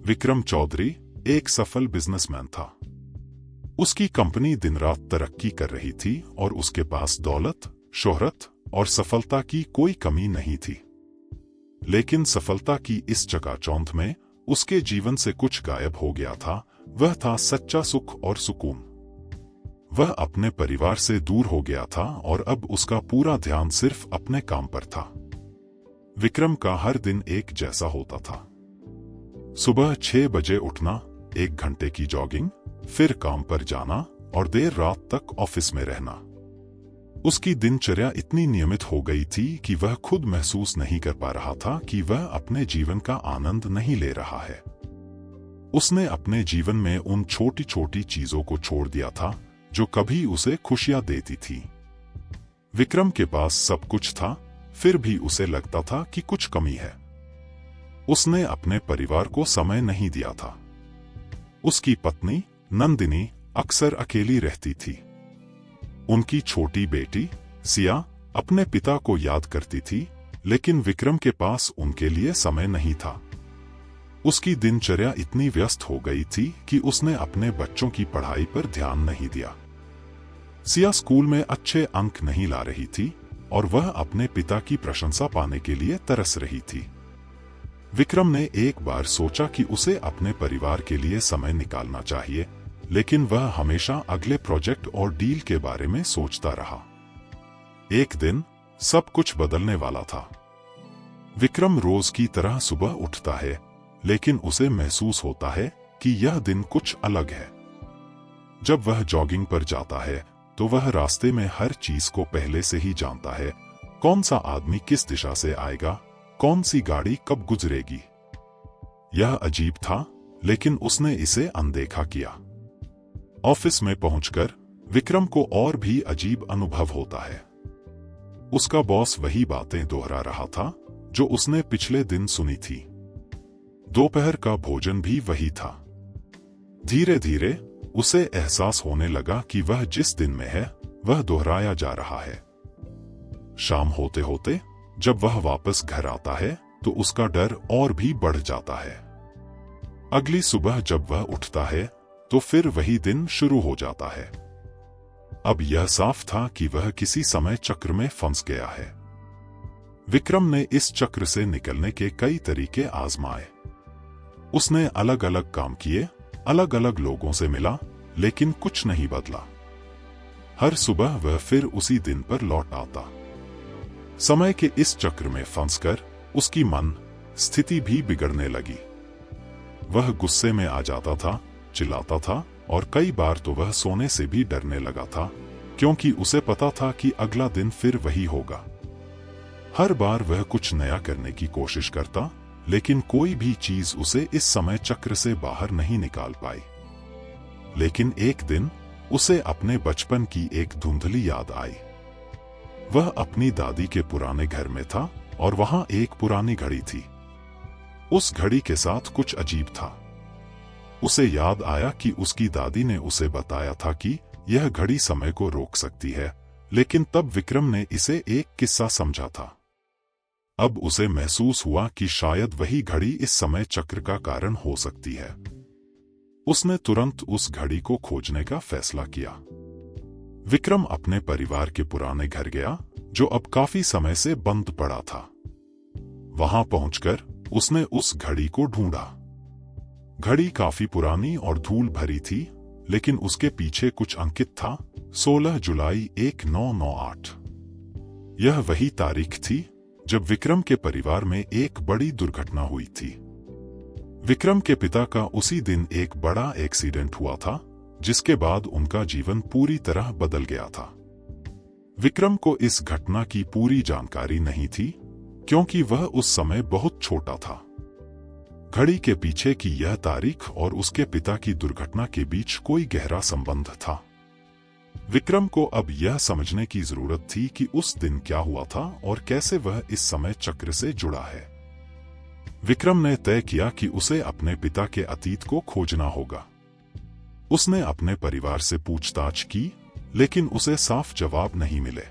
विक्रम चौधरी एक सफल बिजनेसमैन था। उसकी कंपनी दिन रात तरक्की कर रही थी और उसके पास दौलत, शोहरत और सफलता की कोई कमी नहीं थी। लेकिन सफलता की इस चकाचौंध में उसके जीवन से कुछ गायब हो गया था। वह था सच्चा सुख और सुकून। वह अपने परिवार से दूर हो गया था और अब उसका पूरा ध्यान सिर्फ अपने काम पर था। विक्रम का हर दिन एक जैसा होता था। सुबह 6 बजे उठना, 1 घंटे की जॉगिंग, फिर काम पर जाना और देर रात तक ऑफिस में रहना। उसकी दिनचर्या इतनी नियमित हो गई थी कि वह खुद महसूस नहीं कर पा रहा था कि वह अपने जीवन का आनंद नहीं ले रहा है। उसने अपने जीवन में उन छोटी छोटी चीजों को छोड़ दिया था जो कभी उसे खुशियां देती थी। विक्रम के पास सब कुछ था, फिर भी उसे लगता था कि कुछ कमी है। उसने अपने परिवार को समय नहीं दिया था। उसकी पत्नी नंदिनी अक्सर अकेली रहती थी। उनकी छोटी बेटी सिया अपने पिता को याद करती थी, लेकिन विक्रम के पास उनके लिए समय नहीं था। उसकी दिनचर्या इतनी व्यस्त हो गई थी कि उसने अपने बच्चों की पढ़ाई पर ध्यान नहीं दिया। सिया स्कूल में अच्छे अंक नहीं ला रही थी और वह अपने पिता की प्रशंसा पाने के लिए तरस रही थी। विक्रम ने एक बार सोचा कि उसे अपने परिवार के लिए समय निकालना चाहिए, लेकिन वह हमेशा अगले प्रोजेक्ट और डील के बारे में सोचता रहा। एक दिन सब कुछ बदलने वाला था। विक्रम रोज की तरह सुबह उठता है, लेकिन उसे महसूस होता है कि यह दिन कुछ अलग है। जब वह जॉगिंग पर जाता है तो वह रास्ते में हर चीज को पहले से ही जानता है। कौन सा आदमी किस दिशा से आएगा, कौन सी गाड़ी कब गुजरेगी। यह अजीब था, लेकिन उसने इसे अनदेखा किया। ऑफिस में पहुंचकर विक्रम को और भी अजीब अनुभव होता है। उसका बॉस वही बातें दोहरा रहा था जो उसने पिछले दिन सुनी थी। दोपहर का भोजन भी वही था। धीरे धीरे उसे एहसास होने लगा कि वह जिस दिन में है वह दोहराया जा रहा है। शाम होते होते जब वह वापस घर आता है तो उसका डर और भी बढ़ जाता है। अगली सुबह जब वह उठता है तो फिर वही दिन शुरू हो जाता है। अब यह साफ था कि वह किसी समय चक्र में फंस गया है। विक्रम ने इस चक्र से निकलने के कई तरीके आजमाए। उसने अलग अलग काम किए, अलग अलग लोगों से मिला, लेकिन कुछ नहीं बदला। हर सुबह वह फिर उसी दिन पर लौट आता। समय के इस चक्र में फंसकर उसकी मन स्थिति भी बिगड़ने लगी। वह गुस्से में आ जाता था, चिल्लाता था और कई बार तो वह सोने से भी डरने लगा था, क्योंकि उसे पता था कि अगला दिन फिर वही होगा। हर बार वह कुछ नया करने की कोशिश करता, लेकिन कोई भी चीज उसे इस समय चक्र से बाहर नहीं निकाल पाई। लेकिन एक दिन उसे अपने बचपन की एक धुंधली याद आई। वह अपनी दादी के पुराने घर में था और वहां एक पुरानी घड़ी थी। उस घड़ी के साथ कुछ अजीब था। उसे याद आया कि उसकी दादी ने उसे बताया था कि यह घड़ी समय को रोक सकती है, लेकिन तब विक्रम ने इसे एक किस्सा समझा था। अब उसे महसूस हुआ कि शायद वही घड़ी इस समय चक्र का कारण हो सकती है। उसने तुरंत उस घड़ी को खोजने का फैसला किया। विक्रम अपने परिवार के पुराने घर गया, जो अब काफी समय से बंद पड़ा था। वहां पहुंचकर उसने उस घड़ी को ढूंढा। घड़ी काफी पुरानी और धूल भरी थी, लेकिन उसके पीछे कुछ अंकित था, 16 जुलाई 1998। यह वही तारीख थी जब विक्रम के परिवार में एक बड़ी दुर्घटना हुई थी। विक्रम के पिता का उसी दिन एक बड़ा एक्सीडेंट हुआ था, जिसके बाद उनका जीवन पूरी तरह बदल गया था। विक्रम को इस घटना की पूरी जानकारी नहीं थी, क्योंकि वह उस समय बहुत छोटा था। घड़ी के पीछे की यह तारीख और उसके पिता की दुर्घटना के बीच कोई गहरा संबंध था। विक्रम को अब यह समझने की जरूरत थी कि उस दिन क्या हुआ था और कैसे वह इस समय चक्र से जुड़ा है। विक्रम ने तय किया कि उसे अपने पिता के अतीत को खोजना होगा। उसने अपने परिवार से पूछताछ की, लेकिन उसे साफ जवाब नहीं मिले।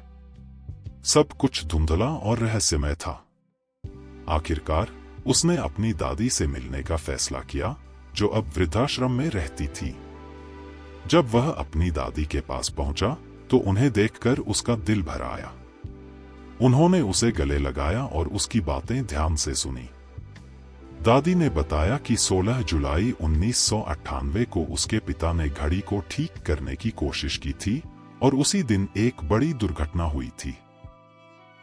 सब कुछ धुंधला और रहस्यमय था। आखिरकार उसने अपनी दादी से मिलने का फैसला किया, जो अब वृद्धाश्रम में रहती थी। जब वह अपनी दादी के पास पहुंचा तो उन्हें देखकर उसका दिल भर आया। उन्होंने उसे गले लगाया और उसकी बातें ध्यान से सुनी। दादी ने बताया कि 16 जुलाई 1998 को उसके पिता ने घड़ी को ठीक करने की कोशिश की थी और उसी दिन एक बड़ी दुर्घटना हुई थी।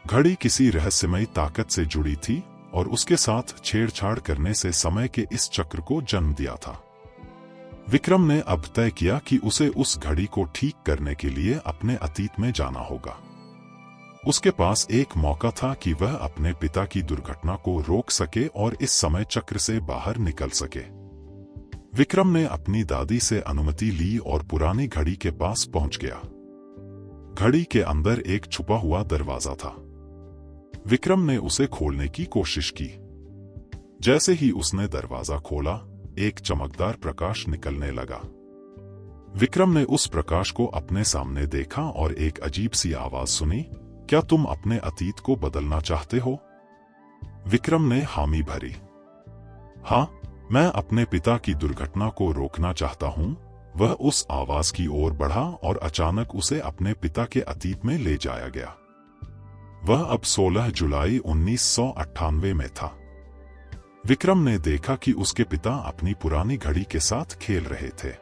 घड़ी किसी रहस्यमयी ताकत से जुड़ी थी और उसके साथ छेड़छाड़ करने से समय के इस चक्र को जन्म दिया था। विक्रम ने अब तय किया कि उसे उस घड़ी को ठीक करने के लिए अपने अतीत में जाना होगा। उसके पास एक मौका था कि वह अपने पिता की दुर्घटना को रोक सके और इस समय चक्र से बाहर निकल सके। विक्रम ने अपनी दादी से अनुमति ली और पुरानी घड़ी के पास पहुंच गया। घड़ी के अंदर एक छुपा हुआ दरवाजा था। विक्रम ने उसे खोलने की कोशिश की। जैसे ही उसने दरवाजा खोला, एक चमकदार प्रकाश निकलने लगा। विक्रम ने उस प्रकाश को अपने सामने देखा और एक अजीब सी आवाज सुनी, क्या तुम अपने अतीत को बदलना चाहते हो? विक्रम ने हामी भरी। हाँ, मैं अपने पिता की दुर्घटना को रोकना चाहता हूँ। वह उस आवाज की ओर बढ़ा और अचानक उसे अपने पिता के अतीत में ले जाया गया। वह अब 16 जुलाई 1998 में था। विक्रम ने देखा कि उसके पिता अपनी पुरानी घड़ी के साथ खेल रहे थे।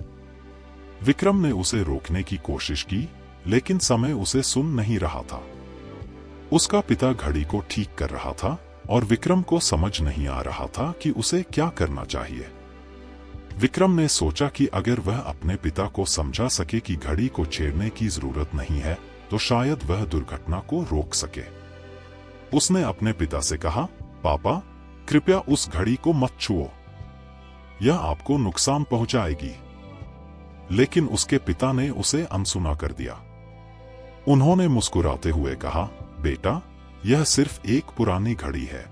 विक्रम ने उसे रोकने की कोशिश की, लेकिन समय उसे सुन नहीं रहा था। उसका पिता घड़ी को ठीक कर रहा था और विक्रम को समझ नहीं आ रहा था कि उसे क्या करना चाहिए। विक्रम ने सोचा कि अगर वह अपने पिता को समझा सके कि घड़ी को छेड़ने की जरूरत नहीं है, तो शायद वह दुर्घटना को रोक सके। उसने अपने पिता से कहा, पापा, कृपया उस घड़ी को मत छुओ, यह आपको नुकसान पहुंचाएगी। लेकिन उसके पिता ने उसे अनसुना कर दिया। उन्होंने मुस्कुराते हुए कहा, बेटा, यह सिर्फ एक पुरानी घड़ी है,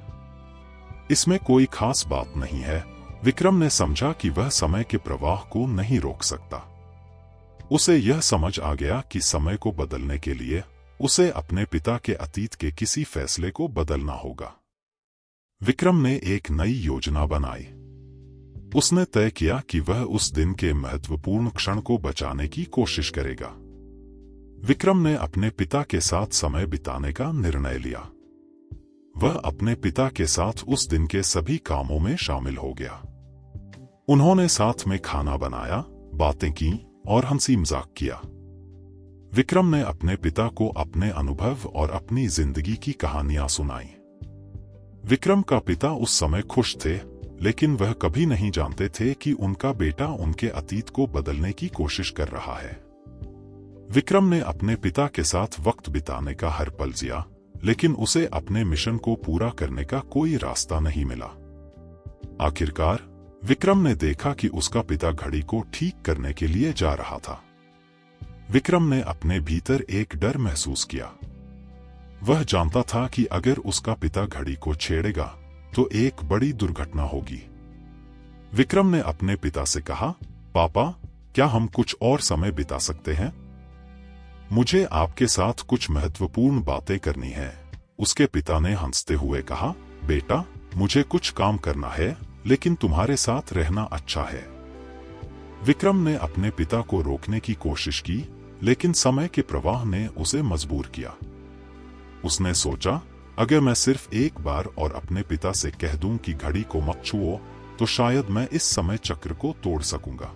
इसमें कोई खास बात नहीं है। विक्रम ने समझा कि वह समय के प्रवाह को नहीं रोक सकता। उसे यह समझ आ गया कि समय को बदलने के लिए उसे अपने पिता के अतीत के किसी फैसले को बदलना होगा। विक्रम ने एक नई योजना बनाई। उसने तय किया कि वह उस दिन के महत्वपूर्ण क्षण को बचाने की कोशिश करेगा। विक्रम ने अपने पिता के साथ समय बिताने का निर्णय लिया। वह अपने पिता के साथ उस दिन के सभी कामों में शामिल हो गया। उन्होंने साथ में खाना बनाया, बातें की और हंसी मजाक किया। विक्रम ने अपने पिता को अपने अनुभव और अपनी जिंदगी की कहानियां सुनाई। विक्रम का पिता उस समय खुश थे, लेकिन वह कभी नहीं जानते थे कि उनका बेटा उनके अतीत को बदलने की कोशिश कर रहा है। विक्रम ने अपने पिता के साथ वक्त बिताने का हर पल जिया, लेकिन उसे अपने मिशन को पूरा करने का कोई रास्ता नहीं मिला। आखिरकार विक्रम ने देखा कि उसका पिता घड़ी को ठीक करने के लिए जा रहा था। विक्रम ने अपने भीतर एक डर महसूस किया। वह जानता था कि अगर उसका पिता घड़ी को छेड़ेगा तो एक बड़ी दुर्घटना होगी। विक्रम ने अपने पिता से कहा, पापा, क्या हम कुछ और समय बिता सकते हैं? मुझे आपके साथ कुछ महत्वपूर्ण बातें करनी है। उसके पिता ने हंसते हुए कहा, बेटा, मुझे कुछ काम करना है, लेकिन तुम्हारे साथ रहना अच्छा है। विक्रम ने अपने पिता को रोकने की कोशिश की, लेकिन समय के प्रवाह ने उसे मजबूर किया। उसने सोचा, अगर मैं सिर्फ एक बार और अपने पिता से कह दूं कि घड़ी को मत छुओ, तो शायद मैं इस समय चक्र को तोड़ सकूंगा।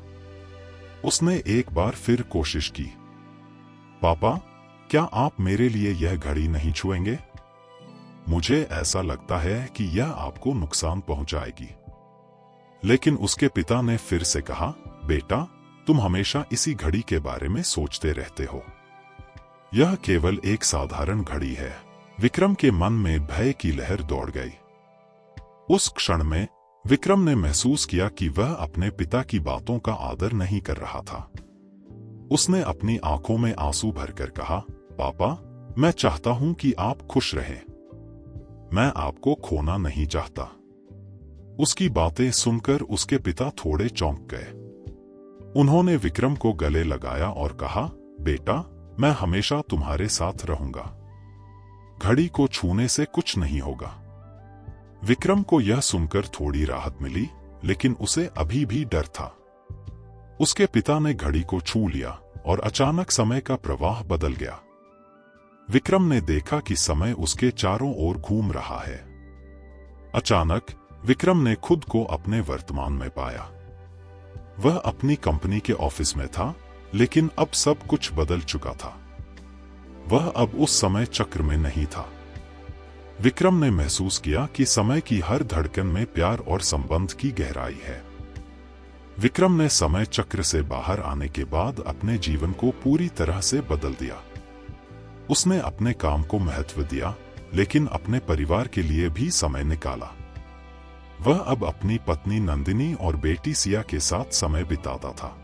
उसने एक बार फिर कोशिश की। पापा, क्या आप मेरे लिए यह घड़ी नहीं छुएंगे? मुझे ऐसा लगता है कि यह आपको नुकसान पहुंचाएगी। लेकिन उसके पिता ने फिर से कहा, बेटा, तुम हमेशा इसी घड़ी के बारे में सोचते रहते हो। यह केवल एक साधारण घड़ी है। विक्रम के मन में भय की लहर दौड़ गई। उस क्षण में विक्रम ने महसूस किया कि वह अपने पिता की बातों का आदर नहीं कर रहा था। उसने अपनी आंखों में आंसू भरकर कहा, पापा, मैं चाहता हूं कि आप खुश रहें। मैं आपको खोना नहीं चाहता। उसकी बातें सुनकर उसके पिता थोड़े चौंक गए। उन्होंने विक्रम को गले लगाया और कहा, बेटा, मैं हमेशा तुम्हारे साथ रहूंगा। घड़ी को छूने से कुछ नहीं होगा। विक्रम को यह सुनकर थोड़ी राहत मिली, लेकिन उसे अभी भी डर था। उसके पिता ने घड़ी को छू लिया और अचानक समय का प्रवाह बदल गया। विक्रम ने देखा कि समय उसके चारों ओर घूम रहा है। अचानक विक्रम ने खुद को अपने वर्तमान में पाया। वह अपनी कंपनी के ऑफिस में था, लेकिन अब सब कुछ बदल चुका था। वह अब उस समय चक्र में नहीं था। विक्रम ने महसूस किया कि समय की हर धड़कन में प्यार और संबंध की गहराई है। विक्रम ने समय चक्र से बाहर आने के बाद अपने जीवन को पूरी तरह से बदल दिया। उसने अपने काम को महत्व दिया, लेकिन अपने परिवार के लिए भी समय निकाला। वह अब अपनी पत्नी नंदिनी और बेटी सिया के साथ समय बिताता था।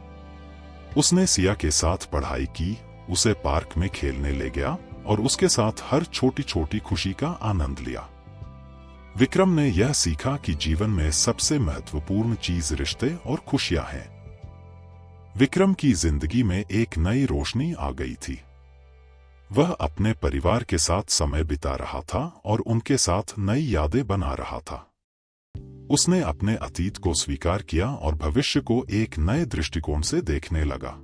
उसने सिया के साथ पढ़ाई की, उसे पार्क में खेलने ले गया और उसके साथ हर छोटी छोटी खुशी का आनंद लिया। विक्रम ने यह सीखा कि जीवन में सबसे महत्वपूर्ण चीज रिश्ते और खुशियां हैं। विक्रम की जिंदगी में एक नई रोशनी आ गई थी। वह अपने परिवार के साथ समय बिता रहा था और उनके साथ नई यादें बना रहा था। उसने अपने अतीत को स्वीकार किया और भविष्य को एक नए दृष्टिकोण से देखने लगा।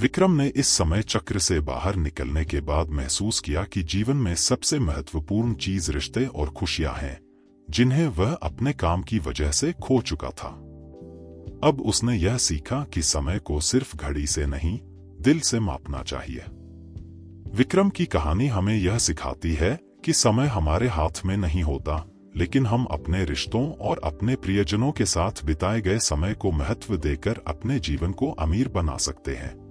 विक्रम ने इस समय चक्र से बाहर निकलने के बाद महसूस किया कि जीवन में सबसे महत्वपूर्ण चीज रिश्ते और खुशियां हैं, जिन्हें वह अपने काम की वजह से खो चुका था। अब उसने यह सीखा कि समय को सिर्फ घड़ी से नहीं, दिल से मापना चाहिए। विक्रम की कहानी हमें यह सिखाती है कि समय हमारे हाथ में नहीं होता, लेकिन हम अपने रिश्तों और अपने प्रियजनों के साथ बिताए गए समय को महत्व देकर अपने जीवन को अमीर बना सकते हैं।